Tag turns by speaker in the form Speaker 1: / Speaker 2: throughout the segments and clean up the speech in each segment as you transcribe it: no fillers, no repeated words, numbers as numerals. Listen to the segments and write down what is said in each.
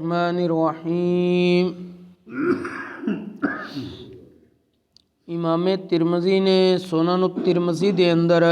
Speaker 1: बिस्मिल्लाहिर्रहमानिर्रहीम। इमाम तिरमज़ी ने सुनन तिरमज़ी दे अंदर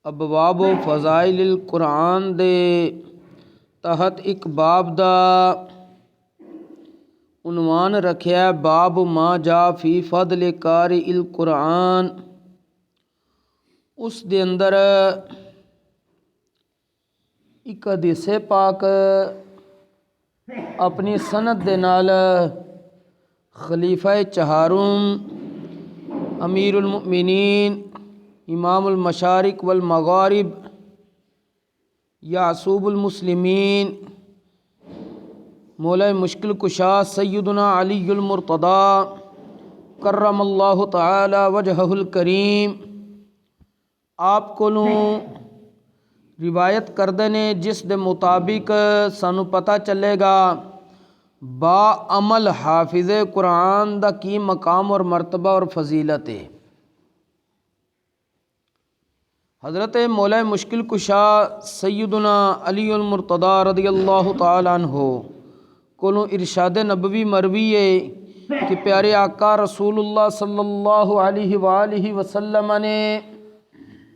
Speaker 1: अबवाब फ़ज़ाइल कुरान दे तहत एक बाब दा उन्वान रखिया, बाब मा जा फी फ़ज़ल क़ारिइल कुरान। उस दे अंदर एक हदीस पाक अपनी सनद दे नाल खलीफा चहारुम अमीरुल मुमिनीन इमामुल मशारिक वल मगारिब यासूबुल मुस्लिमीन मौला मुश्किल कुशा सैयदना अलीयुल मुर्तदा करमल्लाहु तआला वजहुल करीम आप कोलों रिवायत करदे ने, जिस दे मुताबिक सानू पता चलेगा बा अमल हाफिज़ कुरान दा की मकाम और मर्तबा और फजीलत है। हज़रत मौला मुश्किल कुशा सैयदना अलीउल मुर्तदा रज़ियल्लाहु तआला अन्हु कोलों इरशाद नबवी मरवी है कि प्यारे आका रसूलुल्लाह सल्लल्लाहु अलैहि वसल्लम ने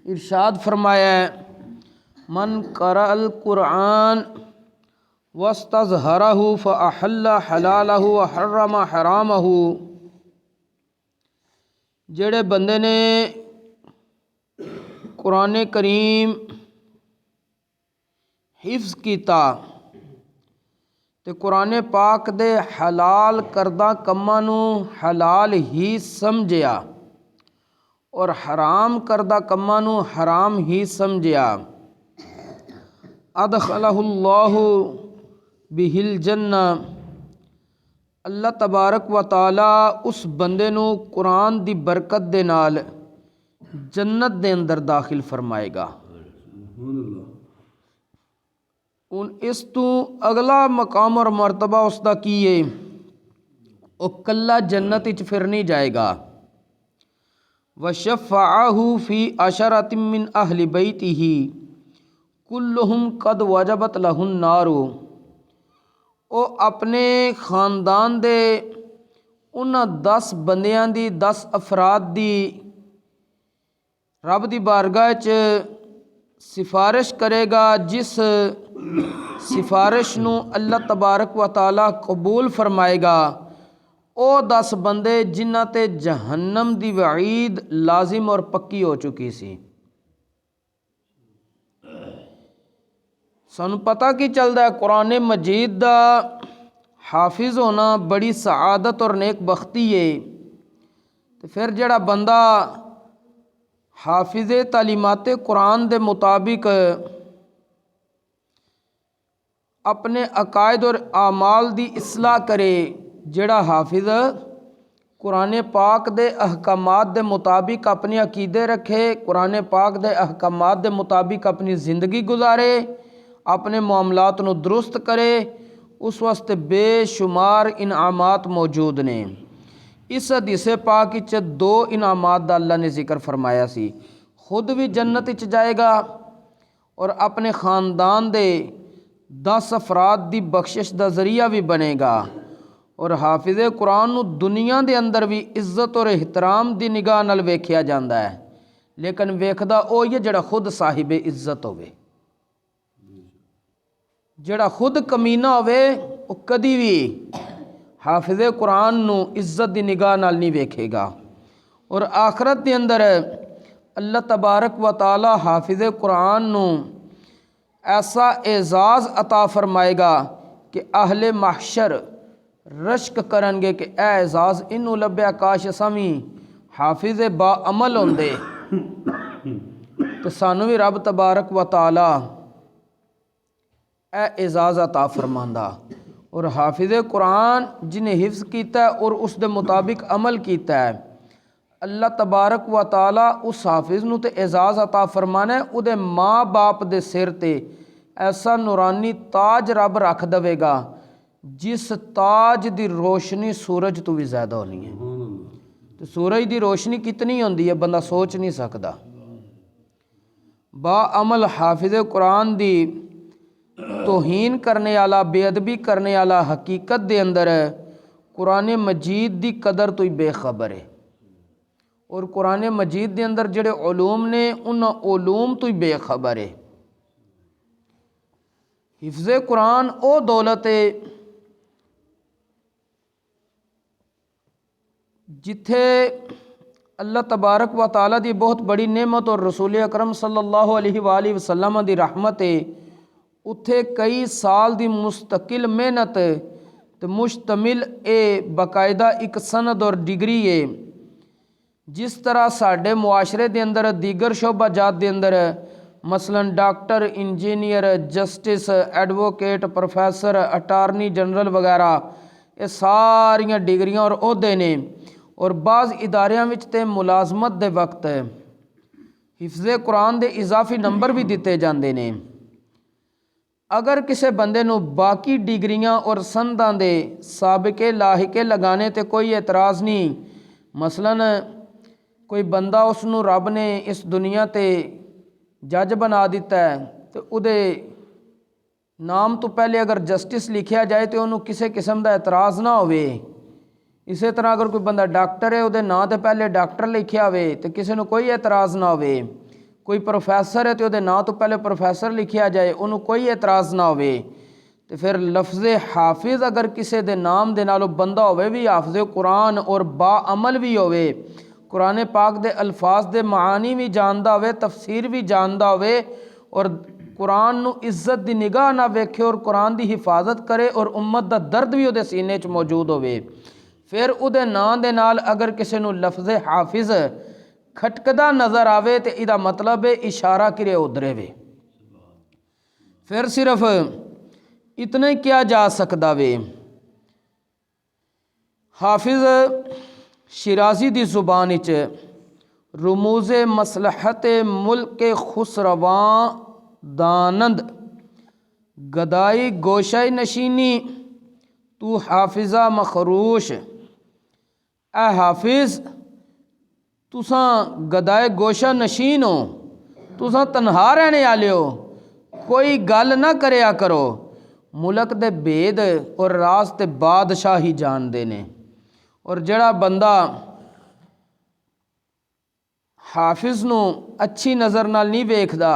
Speaker 1: इरशाद फरमाया, मन क़रअल कुरान वस्तज़हरहु फ़अहल्ल हलालहु व हर्रम हरामहु। जेड़े बंदे ने कुरान करीम हिफ्ज़ कीता ते कुरान पाक दे हलाल करदा कम्मां नू हलाल ही समझिया और हराम करदा कम्मां नू हराम ही समझिया, अदखलहुल्लाहु बिहिल जन्ना। अल्लाह तबारक व ताला उस बंदे नू कुरान दी बरकत दे नाल जन्नत दे अंदर दाखिल फरमाएगा। उन इस तू अगला मकाम और मर्तबा उसका की है, वो कल्ला जन्नत विच फिर नहीं जाएगा। वशफ़अहु फ़ी अशरतिम मिन अहली बैतिही कुल्लुहुम कद वजबत लहुन नारो। ओ अपने खानदान दे उन्हां 10 बंदियां दी 10 अफराद दी रब दी बारगाह च सिफारिश करेगा, जिस सिफारिश नू अल्लाह तबारक व ताला कबूल फरमाएगा। ओ 10 बंदे जिन्हां ते जहन्नम दी वईद लाजिम और पक्की हो चुकी सी। सानू पता की चलदा है कुरान मजीद दा हाफिज होना बड़ी सआदत और नेक बख्ती है। तो फिर जड़ा बंदा हाफिज तालीमात कुरान दे मुताबिक अपने अकायद और आमाल दी इस्लाह करे, जड़ा हाफिज कुरान पाक दे अहकामात दे मुताबिक अपने अकीदे रखे, कुरान पाक दे अहकामात दे मुताबिक अपनी ज़िंदगी गुजारे, अपने मामलात नू दुरुस्त करे, उस वास्ते बेशुमार इनामात मौजूद ने। इस हदीस पाक विच 2 इनामात दा अल्लाह ने जिक्र फरमाया सी, खुद भी जन्नत विच जाएगा और अपने ख़ानदान दे 10 अफराद दी बख्शिश दा ज़रिया भी बनेगा। और हाफिज़ कुरान नू दुनिया दे अंदर भी इज़्ज़त और एहतराम दी निगाह नाल वेख्या जांदा है, लेकिन वेखदा ओ ही जड़ा खुद साहिब इज़्ज़त होवे। जड़ा खुद कमीना होवे वो कदी भी हाफिज़ कुरान नू इज़्ज़त दी निगाह नाल नहीं वेखेगा। और आखरत दे अंदर अल्लाह तबारक व ताला हाफिज़ कुरान नू ऐसा एजाज़ अता फरमाएगा कि अहले महशर रश्क करनगे कि ए एजाज़ इनू लभ्या, काश असां हाफिज़ बा अमल होंदे तो सानू भी रब तबारक व ताला ए एजाज़ अता फरमांदा। और हाफिज़ कुरान जिन्हें हिफ्ज़ कीता है और उस दे मुताबिक अमल कीता है, अल्लाह तबारक व ताला उस हाफिज़ नू ते एजाज़ अता फरमाना है, उहदे माँ बाप दे सिर ते ऐसा नूरानी ताज रब रख देवेगा जिस ताज दी रोशनी सूरज तो भी ज़्यादा होनी है। तो सूरज दी रोशनी कितनी होंदी है बंदा सोच नहीं सकता। बा अमल हाफिज़ कुरान दी तोहीन करने वाला, बेअदबी करने वाला हकीकत दे अंदर कुरान मजीद दी कदर तो ही बेखबर है। और कुरान मजीद के अंदर जिहड़े उलूम ने उन उलूम तो ही बेखबर है। हिफ्ज़े कुरान ओ दौलत है जिथे अल्लाह तबारक व तआला दी बहुत बड़ी नेमत और रसूल अकरम सल्लल्लाहु अलैहि वसल्लम दी रहमत है। उत्थे कई साल दी मुस्तकिल मेहनत ते मुश्तमिल ए बाकायदा एक सनद और डिग्री है। जिस तरह साढ़े मुआशरे के अंदर दीगर शोबाजात के अंदर मसलन doctor, engineer, justice, advocate, professor, attorney general वगैरह ये सारियां डिग्रियां और ओहदे ने। और बाज़ इदारियां विच ते मुलाजमत दे वक्त हिफ्ज़े कुरान दे इजाफी नंबर भी दिते जाते ने। अगर किसी बंदे नूं बाकी डिग्रियां और संदां दे साबिके लाहिके लगाने ते कोई एतराज़ नहीं। मसलन कोई बंदा उसनूं रब ने इस दुनिया ते जज बना दिता है तो उहदे नाम तो पहले अगर जस्टिस लिखिया जाए तो उन्होंने किसी किस्म का एतराज़ ना होवे। इस तरह अगर कोई बंदा डॉक्टर है उहदे नाम तो पहले डॉक्टर लिखिया होवे तो किसी को कोई एतराज़ ना होवे। कोई प्रोफैसर है तो उहदे नाम तो पहले प्रोफैसर लिखिया जाए उन्होंने कोई एतराज़ ना होवे। तो फिर लफ्ज़े हाफिज़ अगर किसी दे नाम दे नालों बंदा होवे भी हाफिज़ कुरान और बाअमल भी होवे, कुरान पाक दे अल्फाज दे मानी भी जानदा होवे, तफसीर भी जानदा होवे और कुरान नू इज्जत दी निगाह ना वेखे और कुरान दी हिफाजत करे और उम्मत दा दर्द भी उहदे सीने च मौजूद होवे, फिर उहदे नाम दे नाल अगर किसी नू लफ्ज़े हाफिज़ खटकदा नज़र आवे तो इहदा मतलब है इशारा किरे उधरे वे। फिर सिर्फ इतना ही किया जा सकदा वे। हाफिज़ शिराजी दी ज़ुबान विच रुमूज़ मसलहत मुल्क के खुसरवां दानंद गदाई गोशाई नशीनी तू हाफिज़ा मखरूश। ए हाफिज़ तुसां गदाए गोशा नशीन हो, तुसां तनहा रहने वाले हो, कोई गल ना करया करो। मुल्क दे भेद और राज ते बादशाह ही जानते ने। और जड़ा बंदा हाफिज़ नू अच्छी नज़र नाल नहीं वेखदा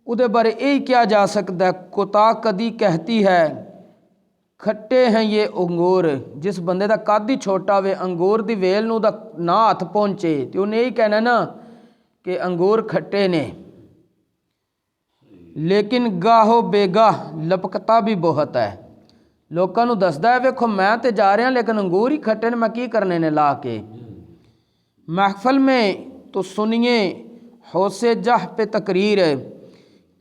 Speaker 1: उहदे बारे यही किया जा सकता है। कुता कदी कहती है खट्टे हैं ये अंगूर। जिस बंदे का कद ही छोटा वे अंगूर की वेल नूं दा ना हथ पहुँचे तो उन्हें यही कहना ना कि अंगूर खट्टे ने। लेकिन गाहो बेगाह लपकता भी बहुत है। लोगों को दसदा है वेखो मैं तो जा रहा लेकिन अंगूर ही खट्टे ने, मैं की करने ने ला के। महफल में तो सुनिए हौसे जह पे तकरीर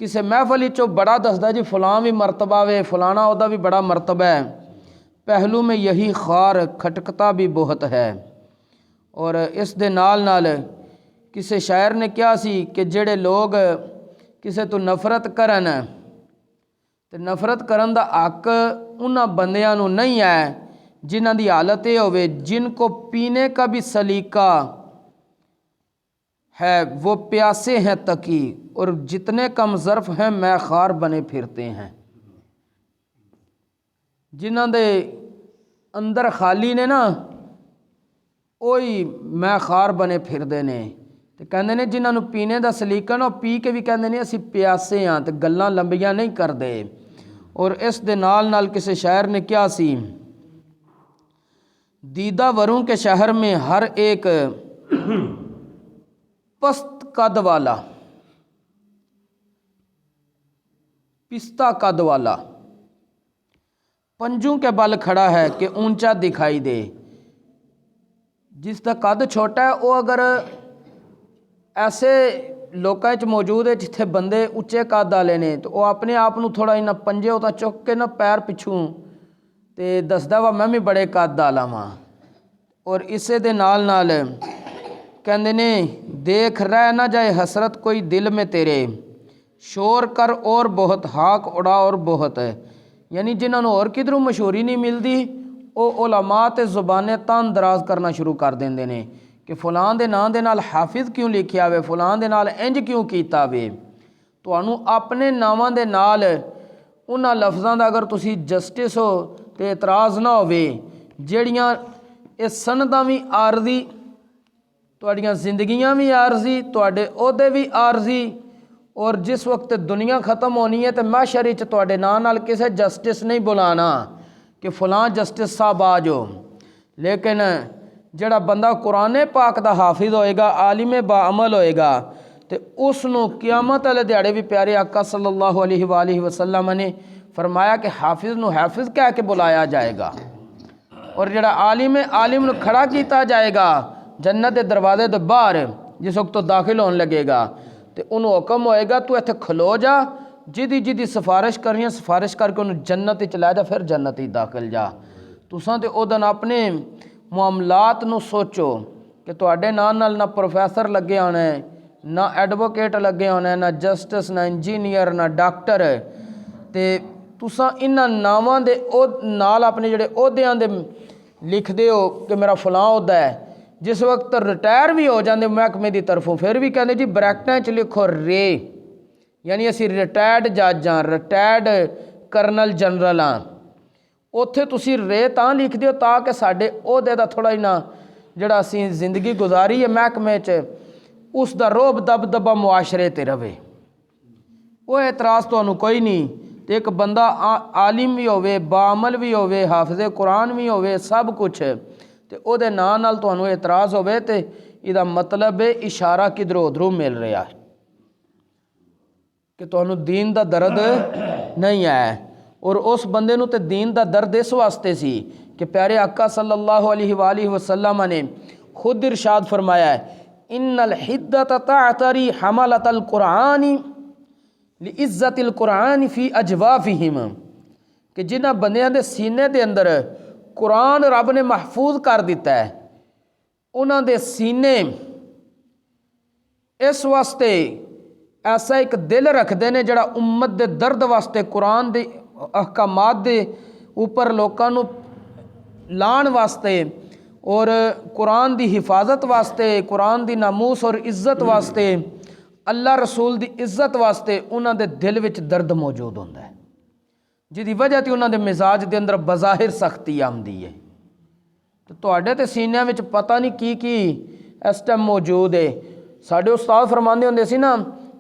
Speaker 1: किसी महफल चो बड़ा दसदा जी फलां भी मरतबा वे, फलाना उहदा भी बड़ा मरतबा है। पहलू में यही खार खटकता भी बहुत है। और इस दे नाल नाल किसी शायर ने कहा सी कि जेड़े लोग किसी तो नफरत करन ते नफरत करन दा हक उन्हां बंदियां नूं नहीं है जिन्हां दी हालत ये होवे जिनको पीने का भी सलीका है वो प्यासे हैं तकी और जितने कम ज़र्फ़ हैं मैखार बने फिरते हैं। जिन्हां दे अंदर खाली ने ना ओही मैखार बने फिरदे ने। ते कहंदे ने जिन्हां नूं पीने दा सलीका ना पी के भी कहंदे ने असीं प्यासे हाँ ते गल्लां लंबियां नहीं करदे। और इस दे नाल नाल किसी शायर ने कहा सी दीदा वरों के शहर में हर एक पस्त कद वाला पिस्ता कद वाला पंजों के बल खड़ा है कि ऊंचा दिखाई दे। जिसका कद छोटा है वो अगर ऐसे लोकां च मौजूद है जिथे बंदे उच्चे कद वाले ने तो वह अपने आप नूं थोड़ा इन्ना पंजे उतां चुक के ना पैर पिछू ते दसदा वा मैं भी बड़े कद वाला वां। और इसे दे नाल नाल कहंदे ने देख रह ना जाए हसरत कोई दिल में तेरे, शोर कर और बहुत हाक उड़ा और बहुत है। यानी जिन्होंने और किधरों मशहूरी नहीं मिलती वो उलमा ते ज़ुबाने तान दराज करना शुरू कर देंदे ने कि फलां दे नाम दे नाल हाफिज़ क्यों लिखिया वे, फलां दे नाल इंज क्यों कीता वे। ਤੁਹਾਨੂੰ ਆਪਣੇ ਨਾਵਾਂ ਦੇ ਨਾਲ ਉਹਨਾਂ ਲਫ਼ਜ਼ਾਂ ਦਾ ਅਗਰ ਤੁਸੀਂ ਜਸਟਿਸ ਹੋ ਤੇ ਇਤਰਾਜ਼ ਨਾ ਹੋਵੇ ਜਿਹੜੀਆਂ ਇਹ ਸਨਦਾਂ ਵੀ ਆਰਜ਼ੀ, ਤੁਹਾਡੀਆਂ ਜ਼ਿੰਦਗੀਆਂ ਵੀ ਆਰਜ਼ੀ, ਤੁਹਾਡੇ ਅਹੁਦੇ ਵੀ ਆਰਜ਼ੀ, ਔਰ ਜਿਸ ਵਕਤ ਦੁਨੀਆ ख़त्म होनी है तो महशर विच तुहाडे नाल किसी जस्टिस नहीं बुलाना कि फलां जस्टिस साहब आ जाओ। लेकिन जिहड़ा बंदा कुरान पाक दा हाफिज होएगा, आलिम बाअमल होएगा, तो उसनूं क़यामत वाले दिहाड़े भी प्यारे आका सल्लल्लाहु अलैहि वसल्लम ने फरमाया कि हाफिज नूं हाफिज कह के बुलाया जाएगा, और जिहड़ा आलिम नूं खड़ा किया जाएगा जन्नत के दरवाजे दे बाहर जिस वक्त तो दाखिल होने लगेगा, तो उन्होंने हुक्म होएगा तू इत्थे खलो जा, जिदी जिदी सिफारिश करनी है सिफारिश करके उन्होंने जन्नत च लै जा, फिर जन्नत ही दाखिल जा। तुसां ते उदन अपने मामलात नूं सोचो कि तुहाडे नाल ना प्रोफैसर लगे होने, ना एडवोकेट लगे होने, ना जस्टिस, ना इंजीनियर, ना डॉक्टर, ते तुसां इन्हां नावां दे नाल अपने जिहड़े अहुदियां दे लिखदे हो कि मेरा फलां अहुदा है, जिस वक्त रिटायर भी हो जाते महकमे की तरफों फिर भी कहते जी ब्रैकटां च लिखो रे, यानी असी रिटायर्ड जज हाँ, रिटायर्ड करनल जनरल हाँ। उत्थे तुसी रे तां लिख दिओ ताकि साडे अहुदे दा थोड़ा इना जिहड़ा असी जिंदगी गुजारी है महकमे च उस दा रोब दबदबा मुआशरे ते रवे। वो एतराज़ तुहानूं कोई नहीं, तो एक बंदा आलिम भी होवे, बाअमल भी होवे, हाफिज़े कुरान भी होवे, सब कुछ, तो उहदे नाल तुहानूं एतराज़ होवे तो इहदा मतलब है इशारा किधरों उधरों मिल रहा है कि तुहानूं दीन दा दर्द नहीं है। और उस बंदे नूं ते दीन दा दर्द इस वास्ते सी कि प्यारे आका सल्लल्लाहु अलैहि वसल्लम ने खुद इरशाद फरमाया है, इन्नल हिद्दत तातरी हमलतल कुरानी लिइज्जतिल कुरानी फी अजवाफिहिम, कि जिन्हां बंदियां दे सीने दे अंदर कुरान रब ने महफूज कर दिता है, उन्हां दे सीने इस वास्ते ऐसा एक दिल रखते हैं जिहड़ा उम्मत दे दर्द वास्ते कुरान दे अहकामात दे उपर लोकां नूं लाण वास्ते और कुरान दी हिफाजत वास्ते, कुरान दी नामूस और इज्जत वास्ते, अल्लाह रसूल दी इज्जत वास्ते उन्हां दे दिल विच दर्द मौजूद होंदा है, जिहदी वजह ते उन्हां दे मिजाज दे अंदर बज़ाहिर सख्ती आंदी है। तो तुहाडे ते सीनिਆਂ ਵਿੱਚ पता नहीं की इस टाइम मौजूद है। साडे उस्ताद फरमांदे हुंदे सी ना,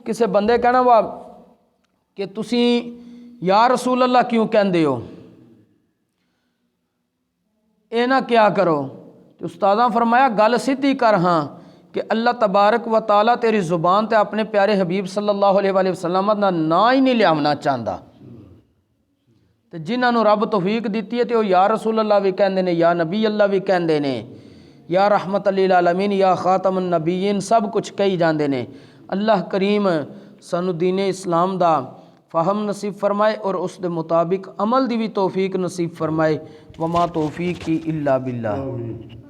Speaker 1: किसी बंदे कहना वा कि तुसी या रसूल अल्लाह क्यों कहंदे हो, ये ना क्या करो। तो उस्तादा फरमाया गल सीधी कर हाँ कि अल्लाह तबारक व ताला तेरी ज़ुबान ते अपने प्यारे हबीब सल्लल्लाहु अलैहि वसल्लम दा ना ही नहीं लियावना चाहता, तो जिन्होंने रब तौफीक दी है तो या रसूल अल्लाह भी कहते हैं, या नबी अल्लाह भी कहते हैं, या रहमत लिल आलमीन, या खातमुन नबीयीन, सब कुछ कही जाते हैं। अल्लाह करीम सानू दीन इस्लाम दा फ़हम नसीब फरमाए और उस दे मुताबिक अमल दी भी तौफीक नसीब फरमाए। वमा तौफीक इल्ला बिल्लाह।